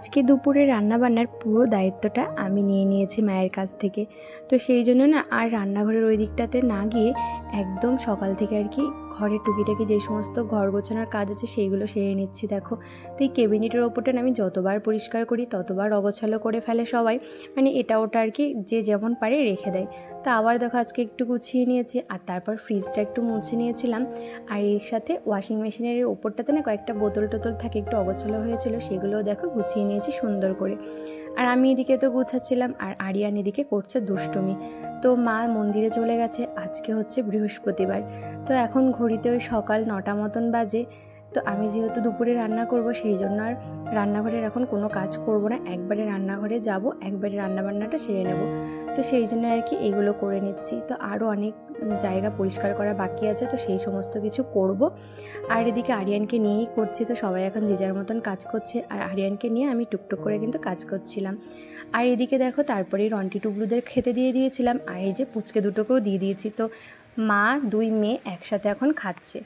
আজকে দুপুরে রান্নাবান্নার পুরো দায়িত্বটা আমি নিয়ে নিয়েছি মায়ের কাছ থেকে। তো সেই জন্য না আর রান্নাঘরের ওই দিকটাতে না গিয়ে একদম সকাল থেকে আর কি ঘরের টুকিটাকি যে সমস্ত ঘর গোছানোর কাজ আছে সেইগুলো সেরে নিচ্ছি। দেখো, তো এই ক্যাবিনেটের ওপরটা আমি যতবার পরিষ্কার করি ততবার অগোছালো করে ফেলে সবাই, মানে এটা ওটা আর কি যে যেমন পারে রেখে দেয়। তো আবার দেখো আজকে একটু গুছিয়ে নিয়েছি, আর তারপর ফ্রিজটা একটু মুছে নিয়েছিলাম। আর এর সাথে ওয়াশিং মেশিনের ওপরটাতে না কয়েকটা বোতল টোতল থাকে, একটু অগোছালো হয়েছিল, সেগুলোও দেখো গুছিয়ে নিয়েছি সুন্দর করে। আর আমি এদিকে তো গুছাচ্ছিলাম আর আরিয়ান এদিকে করছে দুষ্টুমি। তো মা মন্দিরে চলে গেছে, আজকে হচ্ছে বৃহস্পতিবার। তো এখন ঘড়িতে ওই সকাল 9টা মতন বাজে। তো আমি যেহেতু দুপুরে রান্না করব সেই জন্য আর রান্নাঘরের এখন কোনো কাজ করব না, একবারে রান্নাঘরে যাব, একবারে রান্নাবান্নাটা সেরে নেব। তো সেই জন্য আর কি এগুলো করে নিচ্ছি। তো আরও অনেক জায়গা পরিষ্কার করা বাকি আছে, তো সেই সমস্ত কিছু করব। আর এদিকে আরিয়ানকে নিয়েই করছি, তো সবাই এখন যে যার মতন কাজ করছে, আর আরিয়ানকে নিয়ে আমি টুকটুক করে কিন্তু কাজ করছিলাম। আর এদিকে দেখো তারপরে রন্টি টুবলুদের খেতে দিয়ে দিয়েছিলাম, আর এই যে পুচকে দুটোকেও দিয়ে দিয়েছি। তো মা দুই মেয়ে একসাথে এখন খাচ্ছে।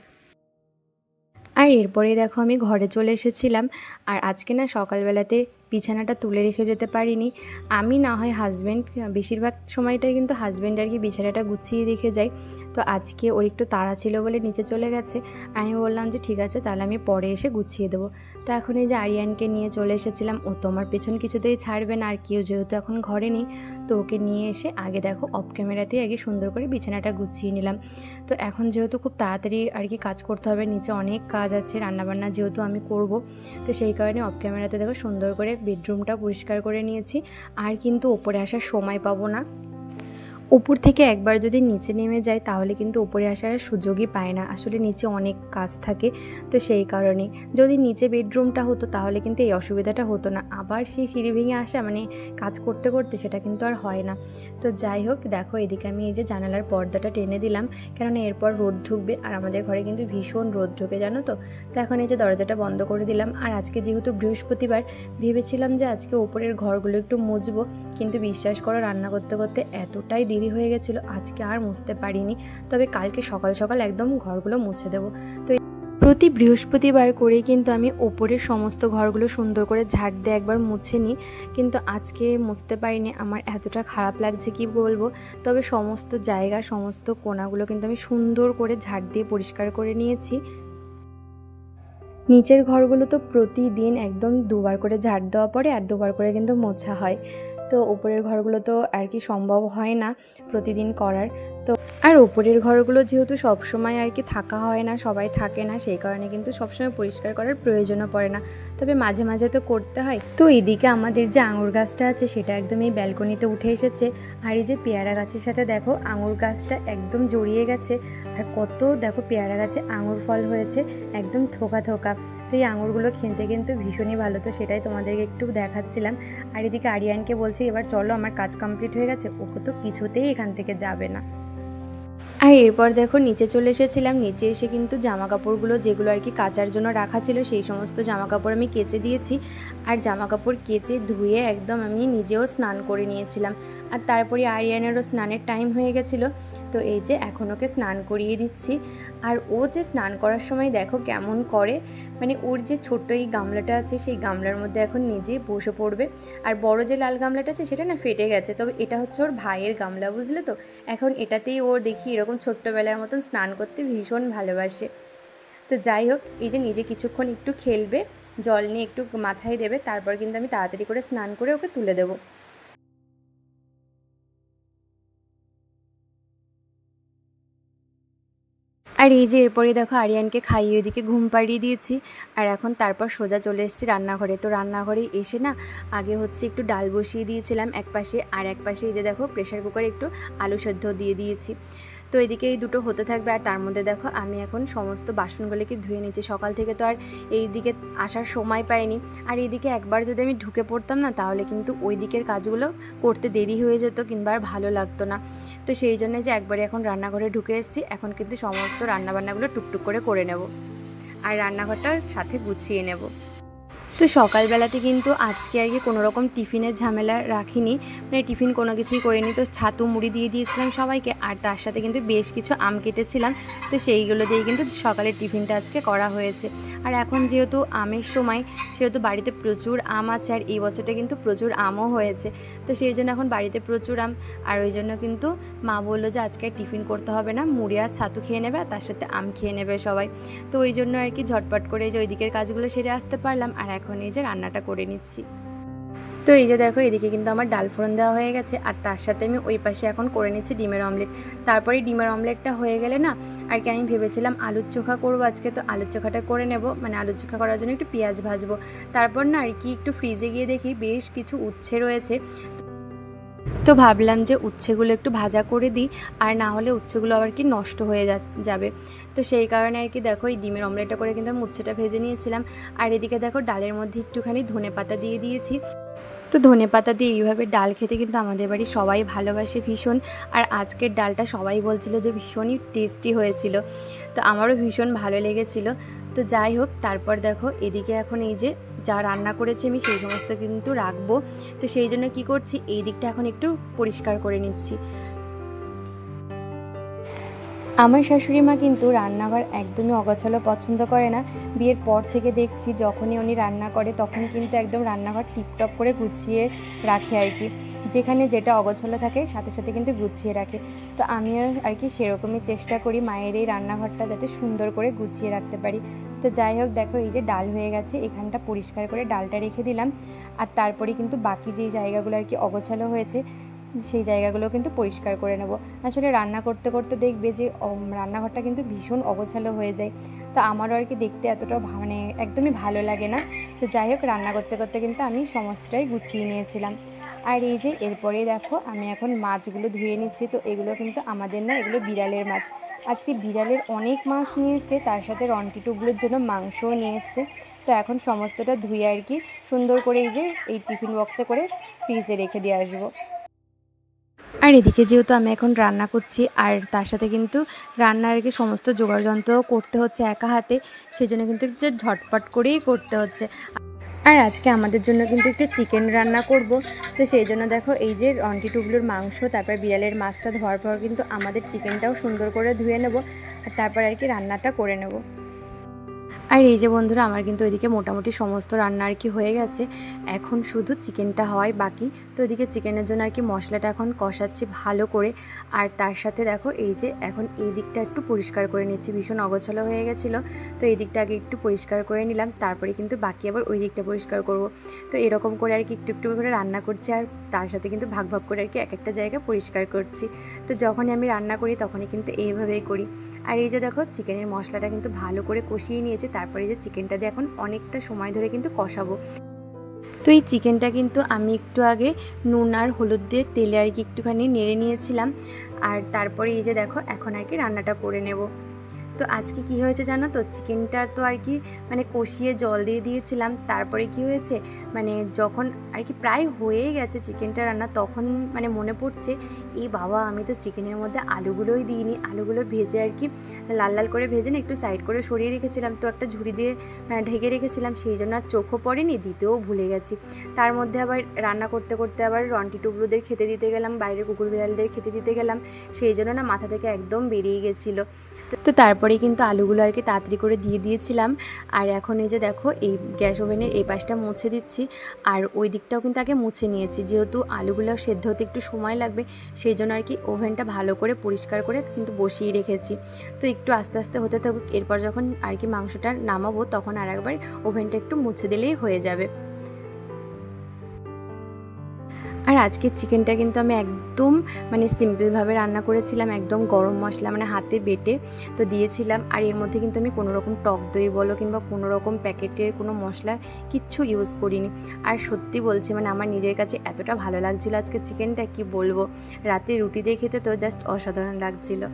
আর এরপরে দেখো আমি ঘরে চলে এসেছিলাম। আর আজকে না সকালবেলাতে বিছানাটা তুলে রেখে যেতে পারিনি। আমি না হয় হাজব্যান্ড, বেশিরভাগ সময়টাই কিন্তু হাজব্যান্ড আর কি বিছানাটা গুছিয়ে রেখে যায়। তো আজকে ওর একটু তাড়া ছিল বলে নিচে চলে গেছে। আমি বললাম যে ঠিক আছে, তাহলে আমি পরে এসে গুছিয়ে দেবো। তো এখন এই যে আরিয়ানকে নিয়ে চলে এসেছিলাম, ও তো আমার পেছন কিছুতেই ছাড়বে না, আর কেউ যেহেতু এখন ঘরে নেই, তো ওকে নিয়ে এসে আগে দেখো অফ ক্যামেরাতেই আগে সুন্দর করে বিছানাটা গুছিয়ে নিলাম। তো এখন যেহেতু খুব তাড়াতাড়ি আর কি কাজ করতে হবে, নিচে অনেক কাজ আছে, রান্নাবান্না যেহেতু আমি করব, তো সেই কারণে অফ ক্যামেরাতে দেখো সুন্দর করে বেডরুমটা পরিষ্কার করে নিয়েছি। আর কিন্তু ওপরে আসার সময় পাবো না, উপর থেকে একবার যদি নিচে নেমে যায় তাহলে কিন্তু উপরে আসার সুযোগই পায় না, আসলে নিচে অনেক কাজ থাকে। তো সেই কারণে যদি নিচে বেডরুমটা হতো তাহলে কিন্তু এই অসুবিধাটা হতো না, আবার সেই সিঁড়ি ভেঙে আসা মানে কাজ করতে করতে সেটা কিন্তু আর হয় না। তো যাই হোক, দেখো এদিকে আমি এই যে জানালার পর্দাটা টেনে দিলাম, কেননা এরপর রোদ ঢুকবে, আর আমাদের ঘরে কিন্তু ভীষণ রোদ ঢুকে জানো তো। তো এখন এই যে দরজাটা বন্ধ করে দিলাম। আর আজকে যেহেতু বৃহস্পতিবার, ভেবেছিলাম যে আজকে ওপরের ঘরগুলো একটু মুছবো, কিন্তু বিশ্বাস করো রান্না করতে করতে এতটাই দেরি হয়ে গেছিলো, আজকে আর মুছতে পারিনি। তবে কালকে সকাল সকাল একদম ঘরগুলো মুছে দেবো। তো প্রতি বৃহস্পতিবার করেই কিন্তু আমি ওপরের সমস্ত ঘরগুলো সুন্দর করে ঝাড় দিয়ে একবার মুছে নিই, কিন্তু আজকে মুছতে পারিনি, আমার এতটা খারাপ লাগছে কি বলবো। তবে সমস্ত জায়গা, সমস্ত কোণাগুলো কিন্তু আমি সুন্দর করে ঝাড় দিয়ে পরিষ্কার করে নিয়েছি। নিচের ঘরগুলো তো প্রতিদিন একদম দুবার করে ঝাড় দেওয়া পড়ে, আর দুবার করে কিন্তু মোছা হয়। তো ওপরের ঘরগুলো তো আর কি সম্ভব হয় না প্রতিদিন করার। তো আর ওপরের ঘরগুলো যেহেতু সবসময় আর কি থাকা হয় না, সবাই থাকে না, সেই কারণে কিন্তু সবসময় পরিষ্কার করার প্রয়োজনও পড়ে না, তবে মাঝে মাঝে তো করতে হয়। তো এদিকে আমাদের যে আঙুর গাছটা আছে সেটা একদম এই ব্যালকনিতে উঠে এসেছে। আর এই যে পেয়ারা গাছের সাথে দেখো আঙুর গাছটা একদম জড়িয়ে গেছে, আর কত দেখো পেয়ারা গাছে আঙুর ফল হয়েছে, একদম থোকা থোকা। তো এই আঙুরগুলো খেতে কিন্তু ভীষণই ভালো, তো সেটাই তোমাদেরকে একটু দেখাচ্ছিলাম। আর এদিকে আরিয়ানকে বলছি এবার চলো আমার কাজ কমপ্লিট হয়ে গেছে, ওকে তো কিছুতেই এখান থেকে যাবে না। আর এরপর দেখো নিচে চলে এসেছিলাম, নিচে এসে কিন্তু জামা কাপড়গুলো যেগুলো আর কি কাচার জন্য রাখা ছিল সেই সমস্ত জামা কাপড় আমি কেচে দিয়েছি। আর জামা কাপড় কেচে ধুয়ে একদম আমি নিজেও স্নান করে নিয়েছিলাম। আর তারপরে আরিয়ানেরও স্নানের টাইম হয়ে গেছিলো, তো এই যে এখন ওকে স্নান করিয়ে দিচ্ছি। আর ও যে স্নান করার সময় দেখো কেমন করে, মানে ওর যে ছোট্ট এই গামলাটা আছে সেই গামলার মধ্যে এখন নিজেই বসে পড়বে। আর বড় যে লাল গামলাটা আছে সেটা না ফেটে গেছে, তবে এটা হচ্ছে ওর ভাইয়ের গামলা, বুঝলে তো। এখন এটাতেই ওর দেখি এরকম ছোট্টবেলার মতন স্নান করতে ভীষণ ভালোবাসে। তো যাই হোক, এই যে নিজে কিছুক্ষণ একটু খেলবে, জল নিয়ে একটু মাথায় দেবে, তারপর কিন্তু আমি তাড়াতাড়ি করে স্নান করে ওকে তুলে দেবো। আর এই যে এরপরে দেখো আরিয়ানকে খাইয়ে ওইদিকে ঘুম পাড়িয়ে দিয়েছি। আর এখন তারপর সোজা চলে এসেছি রান্নাঘরে। তো রান্নাঘরে এসে না আগে হচ্ছে একটু ডাল বসিয়ে দিয়েছিলাম এক পাশে, আর এক পাশে এই যে দেখো প্রেশার কুকারে একটু আলু সেদ্ধ দিয়ে দিয়েছি। তো এদিকে এই দুটো হতে থাকবে, আর তার মধ্যে দেখো আমি এখন সমস্ত বাসনগুলোকে ধুয়ে নিচ্ছি। সকাল থেকে তো আর এই দিকে আসার সময় পাইনি, আর এইদিকে একবার যদি আমি ঢুকে পড়তাম না তাহলে কিন্তু ওই দিকের কাজগুলো করতে দেরি হয়ে যেত, কিংবা আর ভালো লাগতো না। তো সেই জন্য যে একবারে এখন রান্নাঘরে ঢুকে এসেছি, এখন কিন্তু সমস্ত রান্নাবান্নাগুলো টুকটুক করে নেব, আর রান্নাঘরটার সাথে গুছিয়ে নেব। তো সকালবেলাতে কিন্তু আজকে আর কি কোনো রকম টিফিনের ঝামেলা রাখিনি, মানে টিফিন কোনো কিছুই করিনি। তো ছাতু মুড়ি দিয়ে দিয়েছিলাম সবাইকে, আর তার সাথে কিন্তু বেশ কিছু আম কেটেছিলাম, তো সেইগুলো দিয়ে কিন্তু সকালের টিফিনটা আজকে করা হয়েছে। আর এখন যেহেতু আমের সময়, সেহেতু বাড়িতে প্রচুর আম আছে, আর এই বছরটা কিন্তু প্রচুর আমও হয়েছে। তো সেই জন্য এখন বাড়িতে প্রচুর আম, আর ওই জন্য কিন্তু মা বললো যে আজকে টিফিন করতে হবে না, মুড়ি আর ছাতু খেয়ে নেবে আর তার সাথে আম খেয়ে নেবে সবাই। তো ওই জন্য আর কি ঝটপট করে এই যে ওই দিকের কাজগুলো সেরে আসতে পারলাম, আর এখন এই যে রান্নাটা করে নিচ্ছি। তো এই যে দেখো, এদিকে কিন্তু আমার ডাল ফোড়ন দেওয়া হয়ে গেছে, আর তার সাথে আমি ওই পাশে এখন করে নিচ্ছি ডিমের অমলেট। তারপরে ডিমের অমলেটটা হয়ে গেলে না আর কি আমি ভেবেছিলাম আলুর চোখা করবো আজকে। তো আলুর চোখাটা করে নেব, মানে আলুর চোখা করার জন্য একটু পেঁয়াজ ভাজবো। তারপর না আর কি একটু ফ্রিজে গিয়ে দেখি বেশ কিছু উচ্ছে রয়েছে, তো ভাবলাম যে উচ্ছেগুলো একটু ভাজা করে দিই, আর না হলে উচ্ছেগুলো আবার কি নষ্ট হয়ে যাবে। তো সেই কারণে আর কি দেখো এই ডিমের অমলেটটা করে কিন্তু আমি উচ্ছেটা ভেজে নিয়েছিলাম। আর এদিকে দেখো ডালের মধ্যে একটুখানি ধনেপাতা দিয়ে দিয়েছি। তো ধনেপাতা দিয়ে এইভাবে ডাল খেতে কিন্তু আমাদের বাড়ি সবাই ভালোবাসে ভীষণ, আর আজকের ডালটা সবাই বলছিল যে ভীষণই টেস্টি হয়েছিল, তো আমারও ভীষণ ভালো লেগেছিল। তো যাই হোক, তারপর দেখো এদিকে এখন এই যে যা রান্না করেছি আমি সেই সমস্ত কিন্তু রাখবো। তো সেই জন্য কি করছি, এই দিকটা এখন একটু পরিষ্কার করে নিচ্ছি। আমার শাশুড়ি মা কিন্তু রান্নাঘর একদমই অগোছালো পছন্দ করে না। বিয়ের পর থেকে দেখছি যখনই উনি রান্না করে তখন কিন্তু একদম রান্নাঘর টিপটপ করে গুছিয়ে রাখে আর কি, যেখানে যেটা অগোছালো থাকে সাথে সাথে কিন্তু গুছিয়ে রাখে। তো আমিও আর কি সেরকমই চেষ্টা করি মায়ের এই রান্নাঘরটা যাতে সুন্দর করে গুছিয়ে রাখতে পারি। তো যাই হোক, দেখো এই যে ডাল হয়ে গেছে, এখানটা পরিষ্কার করে ডালটা রেখে দিলাম। আর তারপরে কিন্তু বাকি যেই জায়গাগুলো আর কি অগোছালো হয়েছে সেই জায়গাগুলো কিন্তু পরিষ্কার করে নেব। আসলে রান্না করতে করতে দেখবে যে রান্নাঘরটা কিন্তু ভীষণ অগোছালো হয়ে যায়, তো আমারও আর কি দেখতে এতটা মানে একদমই ভালো লাগে না। তো যাই হোক, রান্না করতে করতে কিন্তু আমি সমস্তটাই গুছিয়ে নিয়েছিলাম। আর এই যে এরপরে দেখো আমি এখন মাছগুলো ধুয়ে নিচ্ছি। তো এগুলো কিন্তু আমাদের না, এগুলো বিড়ালের মাছ। আজকে বিড়ালের অনেক মাছ নিয়ে এসছে, তার সাথে রন্টি টুকরোর জন্য মাংসও নিয়ে এসছে। তো এখন সমস্তটা ধুয়ে আর কি সুন্দর করে এই যে এই টিফিন বক্সে করে ফ্রিজে রেখে দিয়ে আসবো। আর এদিকে যেহেতু আমি এখন রান্না করছি, আর তার সাথে কিন্তু রান্নার আর কি সমস্ত জোগাড়যন্ত্রও করতে হচ্ছে একা হাতে, সেজন্য কিন্তু যে ঝটপট করেই করতে হচ্ছে। আর আজকে আমাদের জন্য কিন্তু একটু চিকেন রান্না করব। তো সেই জন্য দেখো এই যে রন্টি টুকরোর মাংস, তারপর বিড়ালের মাছটা ধোয়ার পর কিন্তু আমাদের চিকেনটাও সুন্দর করে ধুয়ে নেব, আর তারপর আর কি রান্নাটা করে নেব। আর এই যে বন্ধুরা, আমার কিন্তু ওইদিকে মোটামুটি সমস্ত রান্না আর কি হয়ে গেছে, এখন শুধু চিকেনটা হওয়াই বাকি। তো ওইদিকে চিকেনের জন্য আর কি মশলাটা এখন কষাচ্ছি ভালো করে। আর তার সাথে দেখো এই যে এখন এই দিকটা একটু পরিষ্কার করে নিচ্ছি, ভীষণ অগোছালো হয়ে গেছিলো। তো এই দিকটা আগে একটু পরিষ্কার করে নিলাম, তারপরে কিন্তু বাকি আবার ওই দিকটা পরিষ্কার করব। তো এরকম করে আর কি একটু একটু করে রান্না করছি, আর তার সাথে কিন্তু ভাগ ভাগ করে আর কি এক একটা জায়গা পরিষ্কার করছি। তো যখনই আমি রান্না করি তখনই কিন্তু এইভাবেই করি। আর এই যে দেখো চিকেনের মশলাটা কিন্তু ভালো করে কষিয়ে নিয়েছি, তারপরে এই যে চিকেনটা দিয়ে এখন অনেকটা সময় ধরে কিন্তু কষাবো। তো এই চিকেনটা কিন্তু আমি একটু আগে নুন আর হলুদ দিয়ে তেলে আর কি একটুখানি নেড়ে নিয়েছিলাম, আর তারপরে এই যে দেখো এখন আর কি রান্নাটা করে নেব। তো আজকে কি হয়েছে জানো তো, চিকেনটা তো আর কি মানে কষিয়ে জল দিয়ে দিয়েছিলাম, তারপরে কি হয়েছে মানে যখন আর কি প্রায় হয়ে গেছে চিকেনটা রান্না, তখন মানে মনে পড়ছে এই বাবা আমি তো চিকেনের মধ্যে আলুগুলোই দিইনি। আলুগুলো ভেজে আর কি লাল লাল করে ভেজে না একটু সাইড করে সরিয়ে রেখেছিলাম, তো একটা ঝুড়ি দিয়ে ঢেকে রেখেছিলাম, সেই জন্য আর চোখও পড়েনি, দিতেও ভুলে গেছি। তার মধ্যে আবার রান্না করতে করতে আবার রন্টি টুকরোদের খেতে দিতে গেলাম, বাইরের কুকুর বিড়ালদের খেতে দিতে গেলাম, সেই জন্য না মাথা থেকে একদম বেরিয়ে গেছিলো। তো তারপরেই কিন্তু আলুগুলো আর কি তাড়াতাড়ি করে দিয়ে দিয়েছিলাম। আর এখন এই যে দেখো এই গ্যাস ওভেনের এই পাশটা মুছে দিচ্ছি, আর ওই দিকটাও কিন্তু আগে মুছে নিয়েছি, যেহেতু আলুগুলো সেদ্ধ হতে একটু সময় লাগবে, সেই জন্য আর কি ওভেনটা ভালো করে পরিষ্কার করে কিন্তু বসিয়ে রেখেছি। তো একটু আস্তে আস্তে হতে থাকুক, এরপর যখন আর কি মাংসটা নামাবো তখন আর একবার ওভেনটা একটু মুছে দিলেই হয়ে যাবে। আর আজকের চিকেনটা কিন্তু আমি একদম মানে সিম্পলভাবে রান্না করেছিলাম, একদম গরম মশলা মানে হাতে বেটে তো দিয়েছিলাম। আর এর মধ্যে কিন্তু আমি কোনো রকম টক দই বলো কিংবা কোনো রকম প্যাকেটের কোনো মশলা কিচ্ছু ইউজ করিনি। আর সত্যি বলছি মানে আমার নিজের কাছে এতটা ভালো লাগছিলো আজকে চিকেনটা, কি বলবো, রাতে রুটি দিয়ে খেতে তো জাস্ট অসাধারণ লাগছিলো।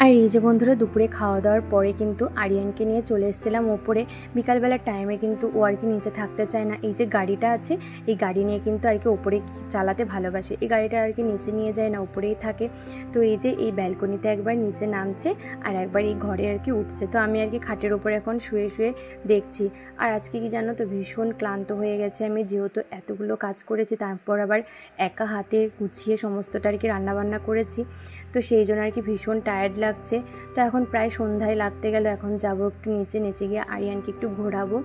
আর এই যে বন্ধুরা দুপুরে খাওয়া দাওয়ার পরে কিন্তু আরিয়ানকে নিয়ে চলে এসেছিলাম ওপরে। বিকালবেলার টাইমে কিন্তু ও আর কি নিচে থাকতে চায় না। এই যে গাড়িটা আছে, এই গাড়ি নিয়ে কিন্তু আর কি ওপরে চালাতে ভালোবাসে। এই গাড়িটা আর কি নিচে নিয়ে যায় না, ওপরেই থাকে। তো এই যে এই ব্যালকনিতে একবার নিচে নামছে আর একবার এই ঘরে আর কি উঠছে। তো আমি আর কি খাটের ওপরে এখন শুয়ে শুয়ে দেখছি। আর আজকে কি জানো তো, ভীষণ ক্লান্ত হয়ে গেছে আমি, যেহেতু এতগুলো কাজ করেছি, তারপর আবার একা হাতে গুছিয়ে সমস্তটা আর কি রান্নাবান্না করেছি। তো সেই জন্য আর কি ভীষণ টায়ার্ড লাগছে। তো এখন প্রায় সন্ধ্যায় লাগতে গেল, এখন যাব একটু নিচে গিয়ে আরিয়ানকে একটু ঘোরাবো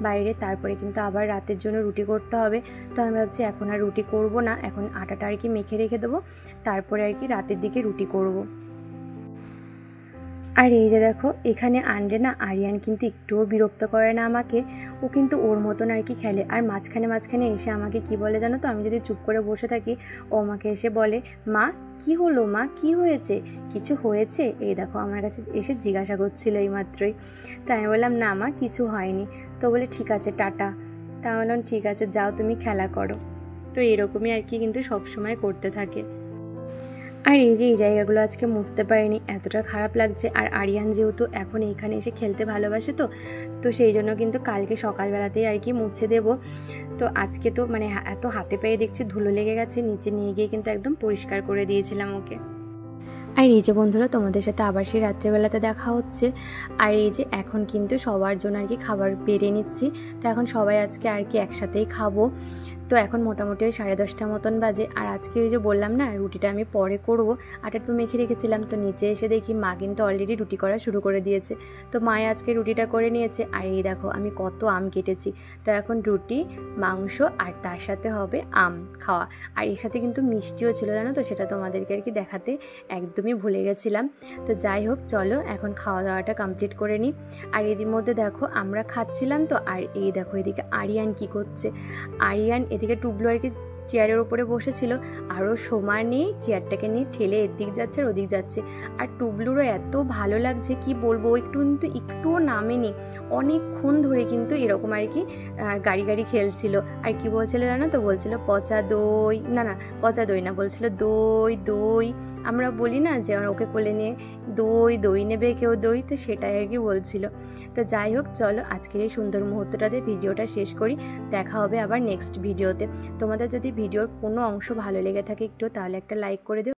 বাইরে, তারপরে কিন্তু আবার রাতের জন্য রুটি করতে হবে। তো আমি ভাবছি এখন আর রুটি করব না, এখন আটাটা আর কি মেখে রেখে দেবো, তারপরে আর কি রাতের দিকে রুটি করব। আর এই যে দেখো, এখানে আনলে না আরিয়ান কিন্তু একটুও বিরক্ত করে না আমাকে। ও কিন্তু ওর মতন আর কি খেলে। আর মাঝখানে এসে আমাকে কি বলে জানো তো, আমি যদি চুপ করে বসে থাকি, ও আমাকে এসে বলে, মা কি হলো, মা কি হয়েছে, কিছু হয়েছে? এই দেখো আমার কাছে এসে জিজ্ঞাসা করছিল এই মাত্রই। তো আমি বললাম, না মা কিছু হয়নি। তো বলে ঠিক আছে টাটা। তা আমি বললাম ঠিক আছে, যাও তুমি খেলা করো। তো এরকমই আর কি কিন্তু সবসময় করতে থাকে। আর এই যে এই জায়গাগুলো আজকে মুছতে পারিনি, এতটা খারাপ লাগছে। আর আরিয়ান যেহেতু এখন এইখানে এসে খেলতে ভালোবাসে, তো সেই জন্য কিন্তু কালকে সকালবেলাতেই আর কি মুছে দেব। তো আজকে তো মানে এত হাতে পায়ে দেখছি ধুলো লেগে গেছে, নিচে নিয়ে গিয়ে কিন্তু একদম পরিষ্কার করে দিয়েছিলাম ওকে। আর এই যে বন্ধুরা, তোমাদের সাথে আবার সেই রাত্রেবেলাতে দেখা হচ্ছে। আর এই যে এখন কিন্তু সবার জন্য আর কি খাবার বেড়ে নিচ্ছি। তো এখন সবাই আজকে আর কি একসাথেই খাবো। তো এখন মোটামুটি ওই 10:30 মতন বাজে। আর আজকে ওই যে বললাম না রুটিটা আমি পরে করব, আটা তো মেখে রেখেছিলাম। তো নিচে এসে দেখি মা কিন্তু অলরেডি রুটি করা শুরু করে দিয়েছে। তো মায়ে আজকে রুটিটা করে নিয়েছে। আর এই দেখো আমি কত আম কেটেছি। তো এখন রুটি, মাংস আর তার সাথে হবে আম খাওয়া। আর এর সাথে কিন্তু মিষ্টিও ছিল জানো তো, সেটা তোমাদেরকে আর কি দেখাতে একদমই ভুলে গেছিলাম। তো যাই হোক, চলো এখন খাওয়া দাওয়াটা কমপ্লিট করে নিই। আর এর মধ্যে দেখো আমরা খাচ্ছিলাম তো, আর এই দেখো এদিকে আরিয়ান কি করছে। আরিয়ান এদিকে টুবলু আর কি চেয়ারের ওপরে বসেছিল, আরও সমানে চেয়ারটাকে নিয়ে ঠেলে এদিক যাচ্ছে আর ওদিক যাচ্ছে। আর টুবলুরও এত ভালো লাগছে কি বলবো, একটুও নামেনি, অনেকক্ষণ ধরে কিন্তু এরকম আর কি গাড়ি খেলছিল। আর কি বলছিল জানো তো, বলছিল পচা দই, না পচা দই না, বলছিল দই দই। আমরা বলি না যে ওকে কোলে নিয়ে দই নেবে কেউ দই, তো সেটাই আর কি বলছিল। তো যাই হোক, চলো আজকের এই সুন্দর মুহূর্তটাতে ভিডিওটা শেষ করি। দেখা হবে আবার নেক্সট ভিডিওতে। তোমাদের যদি ভিডিওর কোনো অংশ ভালো লেগে থাকে একটু, তাহলে একটা লাইক করে দিও।